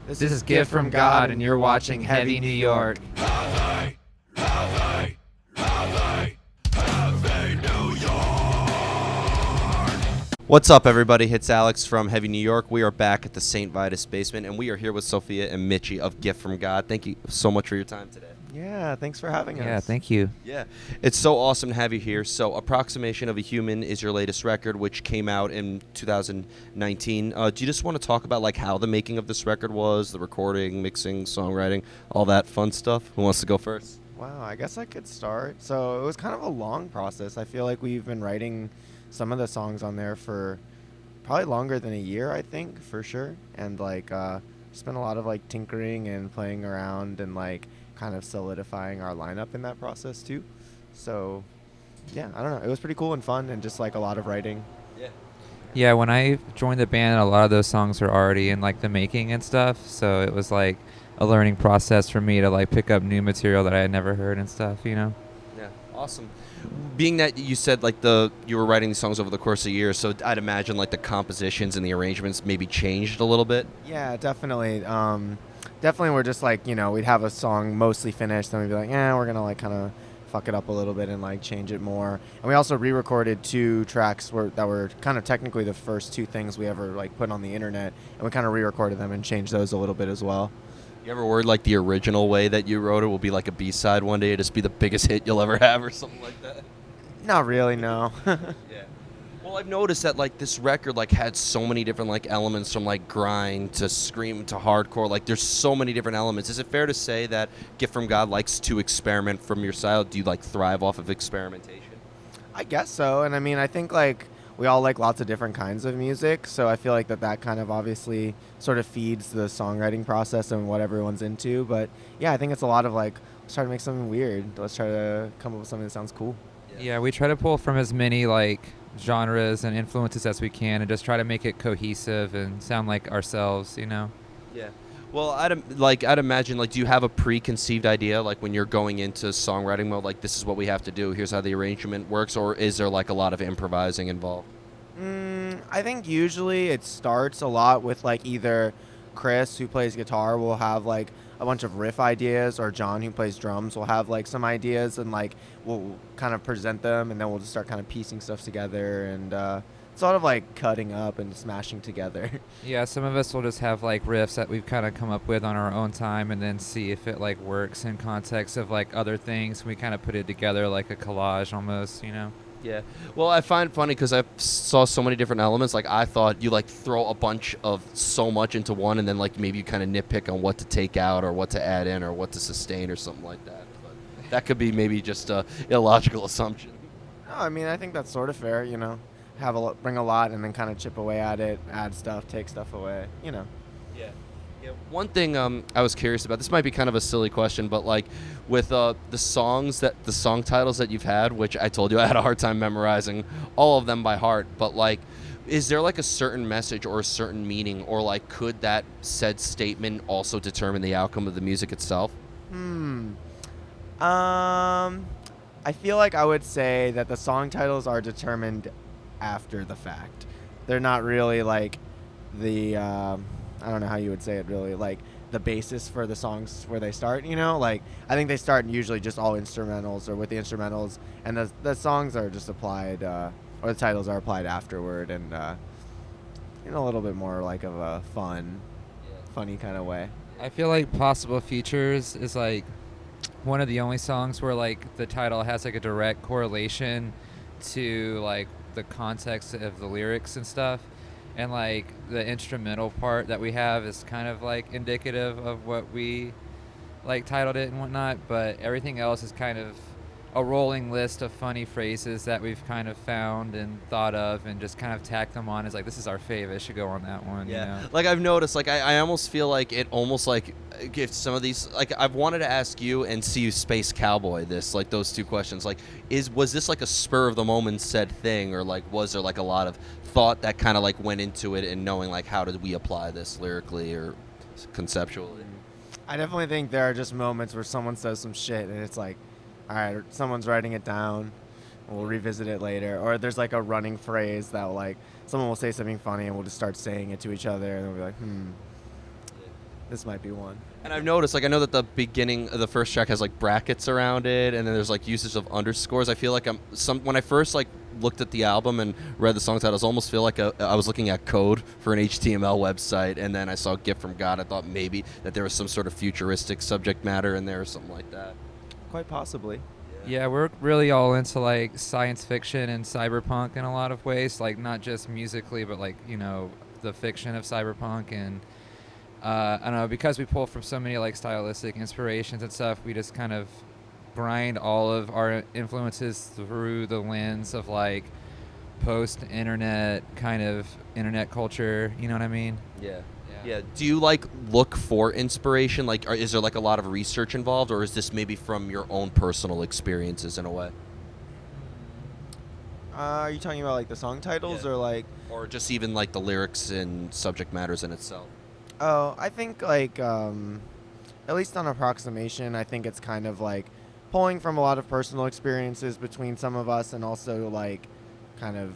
This is Gift from God, and you're watching Heavy New York. What's up, everybody? It's Alex from Heavy New York. We are back at the St. Vitus basement, and we are here with Sophia and Mitchie of Gift from God. Thank you so much for your time today. Yeah, thanks for having us. Yeah, thank you. Yeah, it's so awesome to have you here. So, Approximation of a Human is your latest record, which came out in 2019. Do you just want to talk about like how the making of this record was, the recording, mixing, songwriting, all that fun stuff? Who wants to go first? Wow, I guess I could start. So it was kind of a long process. I feel like we've been writing some of the songs on there for probably longer than a year, I think, for sure. And like spent a lot of like tinkering and playing around and like kind of solidifying our lineup in that process too. So yeah, I don't know. It was pretty cool and fun and just like a lot of writing. Yeah, when I joined the band, a lot of those songs were already in like the making and stuff. So it was like a learning process for me to like pick up new material that I had never heard and stuff, you know? Yeah, awesome. Being that you said like you were writing these songs over the course of a year, so I'd imagine like the compositions and the arrangements maybe changed a little bit. Yeah, definitely. Definitely we're just like, we'd have a song mostly finished, then we'd be like, we're going to like kind of fuck it up a little bit and like change it more. And we also re-recorded 2 tracks that were kind of technically the first 2 things we ever like put on the internet, and we kind of re-recorded them and changed those a little bit as well. You ever worried like the original way that you wrote it will be like a B-side one day, just be the biggest hit you'll ever have or something like that? Not really, no. Yeah. Well, I've noticed that like this record like had so many different like elements, from like grind to scream to hardcore. Like there's so many different elements. Is it fair to say that Gift from God likes to experiment from your style? Do you like thrive off of experimentation? I guess so. And I mean, I think like we all like lots of different kinds of music, so I feel like that kind of obviously sort of feeds the songwriting process and what everyone's into. But yeah, I think it's a lot of like, let's try to make something weird. Let's try to come up with something that sounds cool. Yeah, we try to pull from as many like genres and influences as we can and just try to make it cohesive and sound like ourselves, you know? Yeah. Well, I'd imagine, like, do you have a preconceived idea, like, when you're going into songwriting mode, like, this is what we have to do, here's how the arrangement works, or is there, like, a lot of improvising involved? I think usually it starts a lot with, like, either Chris, who plays guitar, will have, like, a bunch of riff ideas, or John, who plays drums, will have, like, some ideas, and, like, we'll kind of present them, and then we'll just start kind of piecing stuff together, and sort of like cutting up and smashing together. Yeah, some of us will just have like riffs that we've kind of come up with on our own time and then see if it like works in context of like other things. We kind of put it together like a collage almost, you know? Yeah. Well, I find it funny because I saw so many different elements. Like, I thought you, like, throw a bunch of so much into one, and then, like, maybe you kind of nitpick on what to take out or what to add in or what to sustain or something like that. But that could be maybe just a illogical assumption. No, I mean, I think that's sort of fair, bring a lot and then kind of chip away at it, add stuff, take stuff away, Yeah. Yeah. One thing I was curious about, this might be kind of a silly question, but like with the song titles that you've had, which I told you I had a hard time memorizing all of them by heart, but like, is there like a certain message or a certain meaning, or like could that said statement also determine the outcome of the music itself? I feel like I would say that the song titles are determined after the fact. They're not really like the I don't know how you would say it, really, like the basis for the songs where they start, like I think they start usually just all instrumentals or with the instrumentals, and the songs are just applied or the titles are applied afterward, and in a little bit more like of a funny kind of way. I feel like Possible Features is like one of the only songs where like the title has like a direct correlation to like the context of the lyrics and stuff, and like the instrumental part that we have is kind of like indicative of what we like titled it and whatnot, but everything else is kind of a rolling list of funny phrases that we've kind of found and thought of and just kind of tacked them on as like, this is our fave, it should go on that one. Yeah. You know? Like, I've noticed, like, I almost feel like it almost like if some of these, like, I've wanted to ask you and see you Space Cowboy this, like, those 2 questions. Like, was this like a spur of the moment said thing, or like was there like a lot of thought that kind of like went into it and knowing like how did we apply this lyrically or conceptually? I definitely think there are just moments where someone says some shit and it's like, all right, someone's writing it down, we'll revisit it later. Or there's like a running phrase that like someone will say something funny and we'll just start saying it to each other, and we'll be like, this might be one. And I've noticed, like, I know that the beginning of the first track has like brackets around it, and then there's like usage of underscores. I feel like when I first like looked at the album and read the song titles, I almost feel like I was looking at code for an HTML website, and then I saw "Gift from God." I thought maybe that there was some sort of futuristic subject matter in there or something like that. Quite possibly. Yeah, we're really all into like science fiction and cyberpunk in a lot of ways, like not just musically, but like, you know, the fiction of cyberpunk. And I don't know, because we pull from so many like stylistic inspirations and stuff, we just kind of grind all of our influences through the lens of like post-internet kind of internet culture, you know what I mean? Yeah. Yeah. Do you like look for inspiration? Like, is there like a lot of research involved, or is this maybe from your own personal experiences in a way? Are you talking about like the song titles Yeah. or like? Or just even like the lyrics and subject matters in itself? Oh, I think like at least on approximation, I think it's kind of like pulling from a lot of personal experiences between some of us, and also like kind of,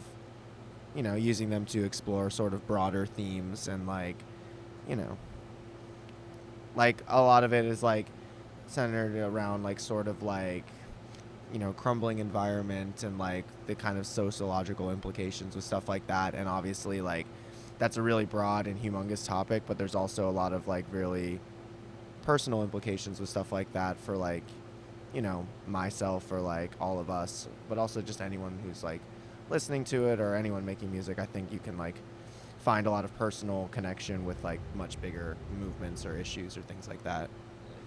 you know, using them to explore sort of broader themes, and like, you know, like a lot of it is like centered around like sort of like, you know, crumbling environment and like the kind of sociological implications with stuff like that. And obviously like that's a really broad and humongous topic, but there's also a lot of like really personal implications with stuff like that for like, you know, myself or like all of us, but also just anyone who's like listening to it or anyone making music. I think you can like find a lot of personal connection with like much bigger movements or issues or things like that.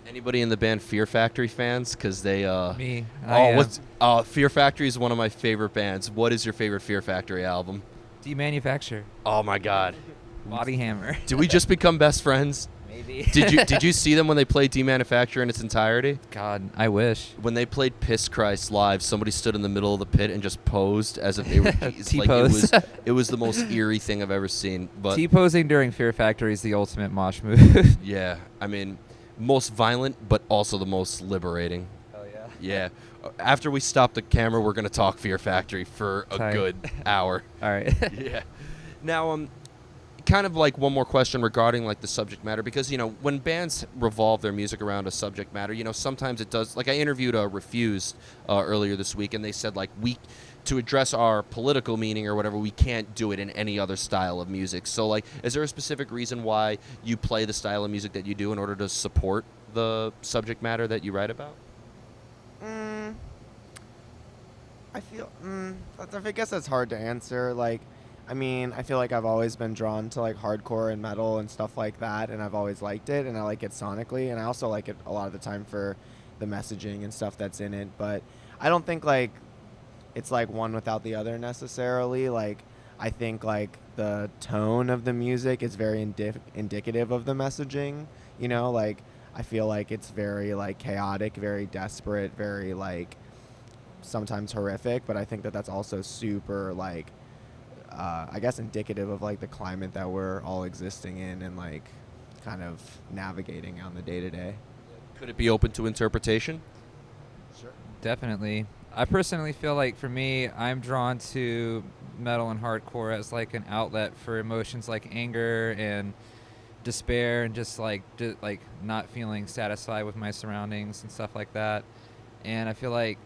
Anybody in the band Fear Factory fans? Because they Me. Fear Factory is one of my favorite bands. What is your favorite Fear Factory album? Demanufacture. Oh my God. Body Hammer. Did we just become best friends? Maybe. Did you see them when they played Demanufacture in its entirety? God, I wish. When they played Piss Christ live, somebody stood in the middle of the pit and just posed as if they were Jesus. Like, T-pose. it was the most eerie thing I've ever seen. But T-posing during Fear Factory is the ultimate mosh move. yeah, I mean, most violent, but also the most liberating. Hell yeah. Yeah. After we stop the camera, we're gonna talk Fear Factory for a Tight. good hour. All right. Yeah. Now, kind of like one more question regarding like the subject matter, because you know when bands revolve their music around a subject matter, you know sometimes it does. Like I interviewed Refused earlier this week, and they said like to address our political meaning or whatever, we can't do it in any other style of music. So like, is there a specific reason why you play the style of music that you do in order to support the subject matter that you write about? I feel, I guess that's hard to answer. Like, I mean, I feel like I've always been drawn to like hardcore and metal and stuff like that, and I've always liked it, and I like it sonically, and I also like it a lot of the time for the messaging and stuff that's in it. But I don't think like it's like one without the other necessarily. Like, I think like the tone of the music is very indicative of the messaging. You know, like I feel like it's very like chaotic, very desperate, very like sometimes horrific, but I think that that's also super like I guess indicative of like the climate that we're all existing in and like kind of navigating on the day to day. Could it be open to interpretation? Sure. Definitely. I personally feel like for me, I'm drawn to metal and hardcore as like an outlet for emotions like anger and despair and just like not feeling satisfied with my surroundings and stuff like that. And I feel like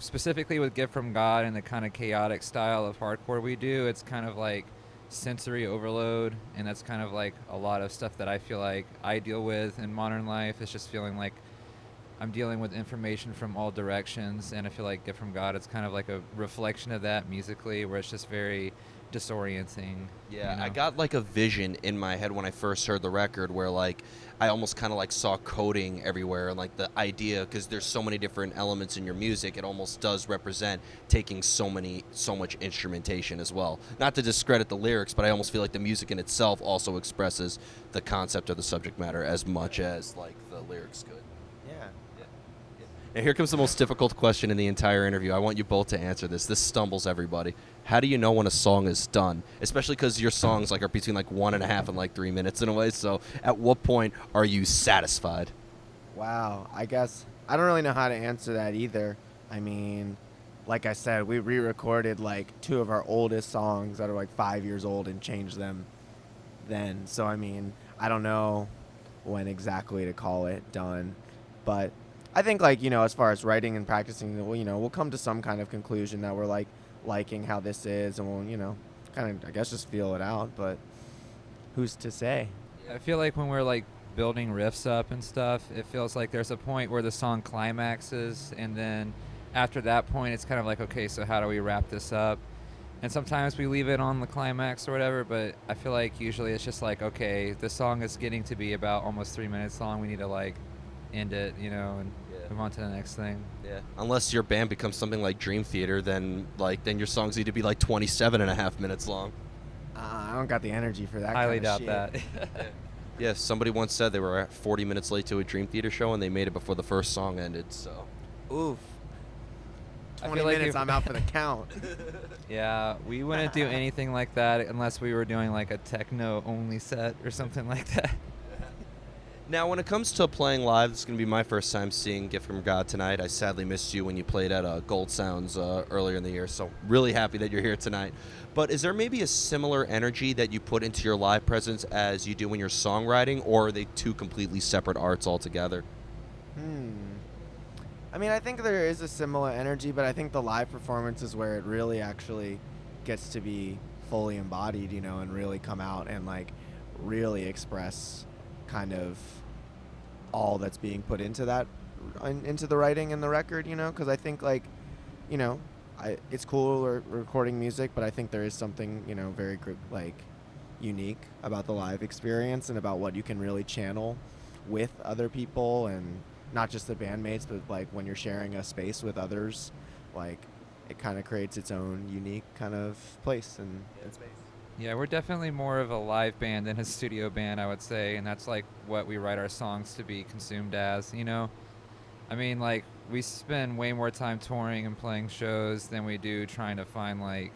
specifically with Gift from God and the kind of chaotic style of hardcore we do, it's kind of like sensory overload, and that's kind of like a lot of stuff that I feel like I deal with in modern life. It's just feeling like I'm dealing with information from all directions, and I feel like Gift from God, it's kind of like a reflection of that musically, where it's just very disorienting. Yeah, you know? I got like a vision in my head when I first heard the record where like I almost kind of like saw coding everywhere, and like the idea, because there's so many different elements in your music, it almost does represent taking so much instrumentation as well. Not to discredit the lyrics, but I almost feel like the music in itself also expresses the concept of the subject matter as much as like the lyrics could. Yeah. Now here comes the most difficult question in the entire interview. I want you both to answer this. This stumbles everybody. How do you know when a song is done? Especially because your songs like are between like 1.5 and like 3 minutes in a way. So at what point are you satisfied? Wow. I guess I don't really know how to answer that either. I mean, like I said, we re-recorded like 2 of our oldest songs that are like 5 years old and changed them then. So I mean, I don't know when exactly to call it done. But I think, like, as far as writing and practicing, we'll come to some kind of conclusion that we're like liking how this is, and we'll, kind of, I guess, just feel it out. But who's to say? I feel like when we're like building riffs up and stuff, it feels like there's a point where the song climaxes, and then after that point, it's kind of like, okay, so how do we wrap this up? And sometimes we leave it on the climax or whatever, but I feel like usually it's just like, okay, the song is getting to be about almost 3 minutes long. We need to like end it, and move on to the next thing. Yeah. Unless your band becomes something like Dream Theater, then your songs need to be like 27.5 minutes long. I don't got the energy for that. Highly kind doubt of that. shit. Yeah, somebody once said they were 40 minutes late to a Dream Theater show, and they made it before the first song ended. So. Oof. I 20 feel like minutes, if- I'm out for the count. Yeah, we wouldn't do anything like that unless we were doing like a techno only set or something like that. Now, when it comes to playing live, this is going to be my first time seeing Gift from God tonight. I sadly missed you when you played at Gold Sounds earlier in the year, so really happy that you're here tonight. But is there maybe a similar energy that you put into your live presence as you do when you're songwriting, or are they two completely separate arts altogether? I mean, I think there is a similar energy, but I think the live performance is where it really actually gets to be fully embodied, and really come out and like really express kind of all that's being put into that, into the writing and the record, because I think like, it's cool recording music, but I think there is something, very like unique about the live experience and about what you can really channel with other people, and not just the bandmates, but like when you're sharing a space with others, like it kind of creates its own unique kind of place and space. Yeah, we're definitely more of a live band than a studio band, I would say, and that's like what we write our songs to be consumed as, I mean, like, we spend way more time touring and playing shows than we do trying to find like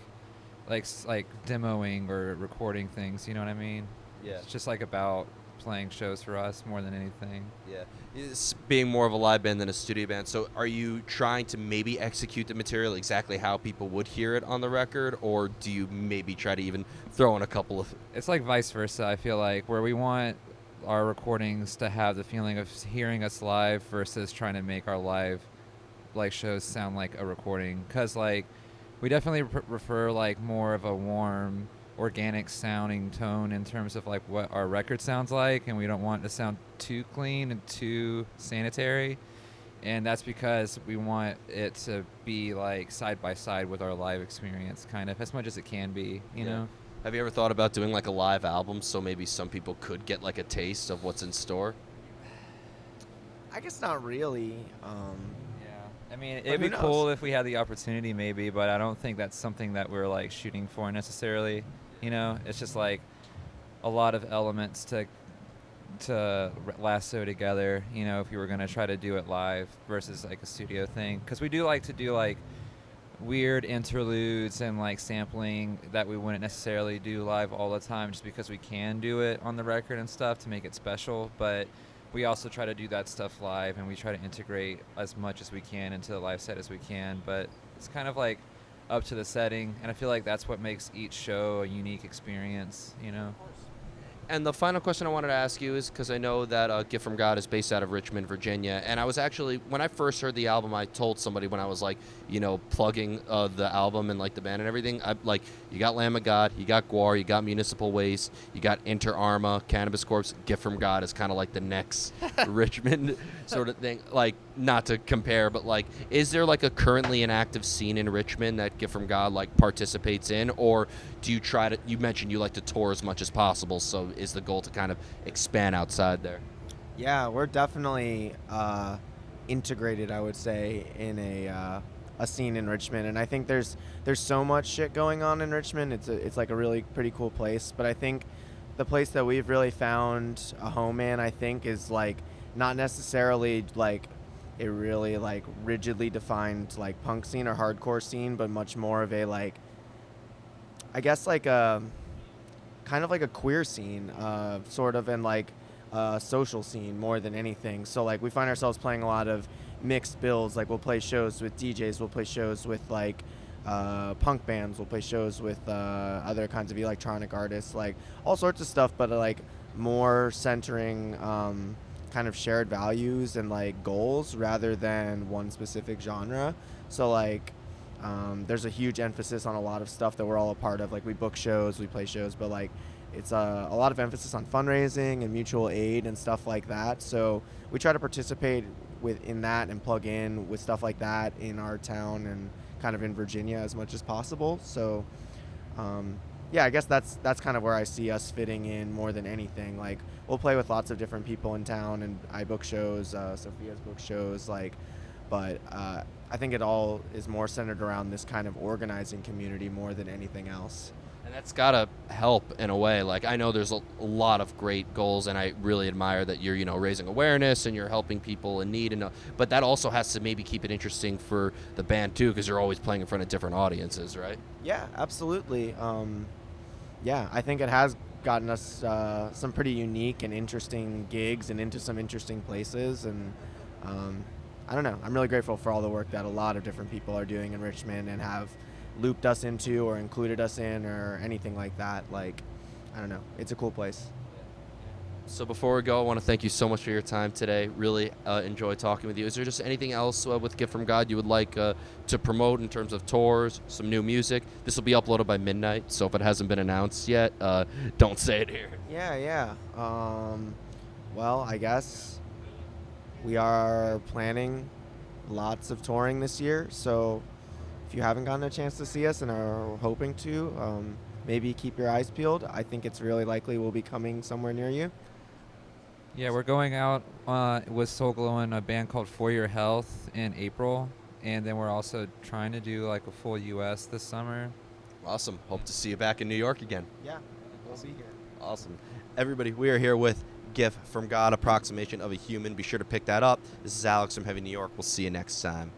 demoing or recording things, you know what I mean? Yeah. It's just like about playing shows for us more than anything. Yeah. It's being more of a live band than a studio band. So are you trying to maybe execute the material exactly how people would hear it on the record, or do you maybe try to even throw in a couple of... It's like vice versa, I feel like, where we want our recordings to have the feeling of hearing us live versus trying to make our live like shows sound like a recording, because like we definitely prefer like more of a warm, organic sounding tone in terms of like what our record sounds like, and we don't want it to sound too clean and too sanitary, and that's because we want it to be like side by side with our live experience, kind of as much as it can be, you know. Have you ever thought about doing like a live album so maybe some people could get like a taste of what's in store? I guess not really. I mean, But it'd who be knows? cool if we had the opportunity, maybe, but I don't think that's something that we're like shooting for necessarily. It's just like a lot of elements to lasso together. If you were gonna try to do it live versus like a studio thing, because we do like to do like weird interludes and like sampling that we wouldn't necessarily do live all the time, just because we can do it on the record and stuff to make it special, but we also try to do that stuff live, and we try to integrate as much as we can into the live set as we can, but it's kind of like up to the setting, and I feel like that's what makes each show a unique experience. And the final question I wanted to ask you is, because I know that Gift from God is based out of Richmond, Virginia, and I was actually, when I first heard the album, I told somebody when I was like, plugging the album and like the band and everything, you got Lamb of God, you got Guar, you got Municipal Waste, you got Inter Arma, Cannabis Corpse. Gift from God is kind of like the next Richmond sort of thing. Like, not to compare, but like, is there like a currently an active scene in Richmond that Gift from God like participates in, or do you try to? You mentioned you like to tour as much as possible, so is the goal to kind of expand outside there? Yeah, we're definitely integrated, I would say, in a scene in Richmond, and I think there's so much shit going on in Richmond. It's like a really pretty cool place, but I think the place that we've really found a home in, I think, is like not necessarily like a really like rigidly defined like punk scene or hardcore scene, but much more of a like, I guess like a kind of like a queer scene, sort of, and like a social scene more than anything. So like we find ourselves playing a lot of mixed bills. Like we'll play shows with DJs, we'll play shows with like punk bands, we'll play shows with other kinds of electronic artists, like all sorts of stuff. But like more centering kind of shared values and like goals rather than one specific genre. So like there's a huge emphasis on a lot of stuff that we're all a part of. Like we book shows, we play shows, but like it's a lot of emphasis on fundraising and mutual aid and stuff like that. So we try to participate in that and plug in with stuff like that in our town and kind of in Virginia as much as possible. So yeah, I guess that's kind of where I see us fitting in more than anything. Like we'll play with lots of different people in town, and I book shows, Sophia's book shows, like, but I think it all is more centered around this kind of organizing community more than anything else. And that's gotta help in a way. Like I know there's a lot of great goals, and I really admire that you're raising awareness and you're helping people in need. And but that also has to maybe keep it interesting for the band too, because you're always playing in front of different audiences, right? Yeah, absolutely. Yeah, I think it has gotten us some pretty unique and interesting gigs and into some interesting places. And I don't know. I'm really grateful for all the work that a lot of different people are doing in Richmond and have looped us into or included us in or anything like that. Like, I don't know. It's a cool place. So before we go, I want to thank you so much for your time today. Really enjoy talking with you. Is there just anything else with Gift from God you would like to promote in terms of tours, some new music? This will be uploaded by midnight, so if it hasn't been announced yet, don't say it here. Yeah. Well, I guess we are planning lots of touring this year, so if you haven't gotten a chance to see us and are hoping to, maybe keep your eyes peeled. I think it's really likely we'll be coming somewhere near you. Yeah, we're going out with Soul Glow and a band called For Your Health in April, and then we're also trying to do like a full U.S. this summer. Awesome. Hope to see you back in New York again. Yeah, we'll be here. Awesome. Everybody, we are here with Gift from God, Approximation of a Human. Be sure to pick that up. This is Alex from Heavy New York. We'll see you next time.